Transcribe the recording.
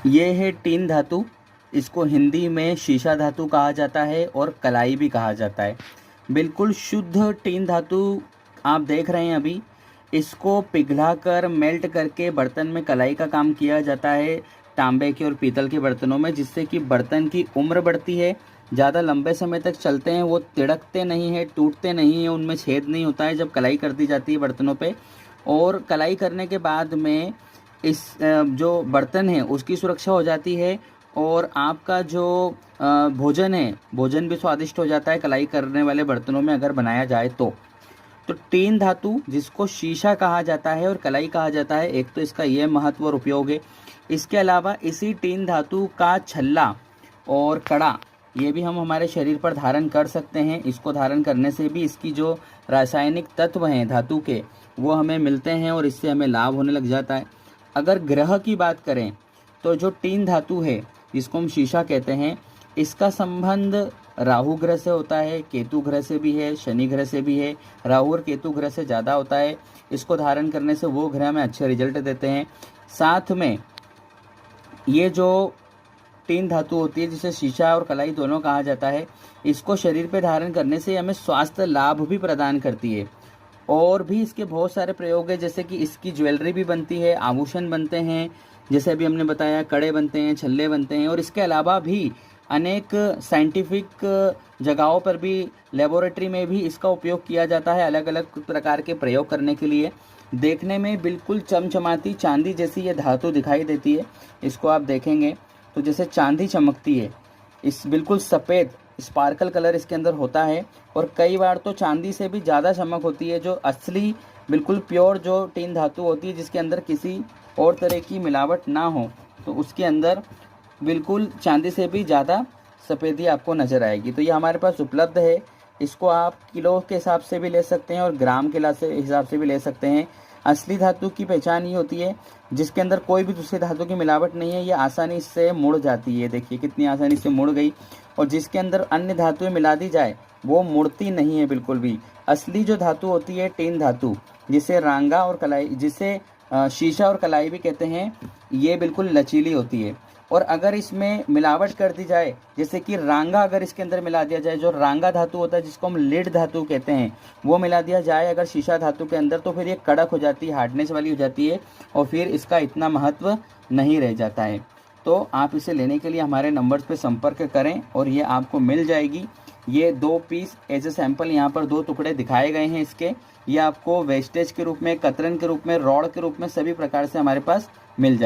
ये है टीन धातु। इसको हिंदी में शीशा धातु कहा जाता है और कलाई भी कहा जाता है। बिल्कुल शुद्ध टीन धातु आप देख रहे हैं अभी। इसको पिघलाकर मेल्ट करके बर्तन में कलाई का काम किया जाता है, तांबे के और पीतल के बर्तनों में, जिससे कि बर्तन की उम्र बढ़ती है, ज़्यादा लंबे समय तक चलते हैं, वो तिड़कते नहीं हैं, टूटते नहीं हैं, उनमें छेद नहीं होता है जब कलाई कर दी जाती है बर्तनों पे। और कलाई करने के बाद में इस जो बर्तन है उसकी सुरक्षा हो जाती है और आपका जो भोजन है, भोजन भी स्वादिष्ट हो जाता है कलाई करने वाले बर्तनों में अगर बनाया जाए तो टीन धातु जिसको शीशा कहा जाता है और कलाई कहा जाता है, एक तो इसका यह महत्व और उपयोग है। इसके अलावा इसी टीन धातु का छल्ला और कड़ा ये भी हम हमारे शरीर पर धारण कर सकते हैं। इसको धारण करने से भी इसकी जो रासायनिक तत्व हैं धातु के वो हमें मिलते हैं और इससे हमें लाभ होने लग जाता है। अगर ग्रह की बात करें तो जो टीन धातु है जिसको हम शीशा कहते हैं, इसका संबंध राहु ग्रह से होता है, केतु ग्रह से भी है, शनि ग्रह से भी है। राहु और केतु ग्रह से ज़्यादा होता है। इसको धारण करने से वो ग्रह में अच्छे रिजल्ट देते हैं। साथ में ये जो टीन धातु होती है जिसे शीशा और कलाई दोनों कहा जाता है, इसको शरीर पे धारण करने से हमें स्वास्थ्य लाभ भी प्रदान करती है। और भी इसके बहुत सारे प्रयोग है, जैसे कि इसकी ज्वेलरी भी बनती है, आभूषण बनते हैं, जैसे अभी हमने बताया कड़े बनते हैं, छल्ले बनते हैं। और इसके अलावा भी अनेक साइंटिफिक जगहों पर भी, लेबोरेटरी में भी इसका उपयोग किया जाता है अलग अलग प्रकार के प्रयोग करने के लिए। देखने में बिल्कुल चमचमाती चांदी जैसी ये धातु दिखाई देती है। इसको आप देखेंगे तो जैसे चांदी चमकती है। इस बिल्कुल सफ़ेद स्पार्कल कलर इसके अंदर होता है और कई बार तो चांदी से भी ज़्यादा चमक होती है। जो असली बिल्कुल प्योर जो टीन धातु होती है जिसके अंदर किसी और तरह की मिलावट ना हो, तो उसके अंदर बिल्कुल चांदी से भी ज़्यादा सफ़ेदी आपको नज़र आएगी। तो ये हमारे पास उपलब्ध है। इसको आप किलो के हिसाब से भी ले सकते हैं और ग्राम के हिसाब से भी ले सकते हैं। असली धातु की पहचान ये होती है जिसके अंदर कोई भी दूसरी धातु की मिलावट नहीं है, ये आसानी से मुड़ जाती है। देखिए कितनी आसानी से मुड़ गई। और जिसके अंदर अन्य धातुएं मिला दी जाए वो मुड़ती नहीं है बिल्कुल भी। असली जो धातु होती है टीन धातु, जिसे रांगा और कलाई, जिसे शीशा और कलाई भी कहते हैं, ये बिल्कुल लचीली होती है। और अगर इसमें मिलावट कर दी जाए, जैसे कि रांगा अगर इसके अंदर मिला दिया जाए, जो रांगा धातु होता है जिसको हम लीड धातु कहते हैं, वो मिला दिया जाए अगर शीशा धातु के अंदर, तो फिर ये कड़क हो जाती है, हार्डनेस वाली हो जाती है और फिर इसका इतना महत्व नहीं रह जाता है। तो आप इसे लेने के लिए हमारे नंबर्स पे संपर्क करें और ये आपको मिल जाएगी। ये 2 पीस एज ए सैंपल यहाँ पर 2 टुकड़े दिखाए गए हैं इसके। ये आपको वेस्टेज के रूप में, कतरन के रूप में, रॉड के रूप में सभी प्रकार से हमारे पास मिल जाए।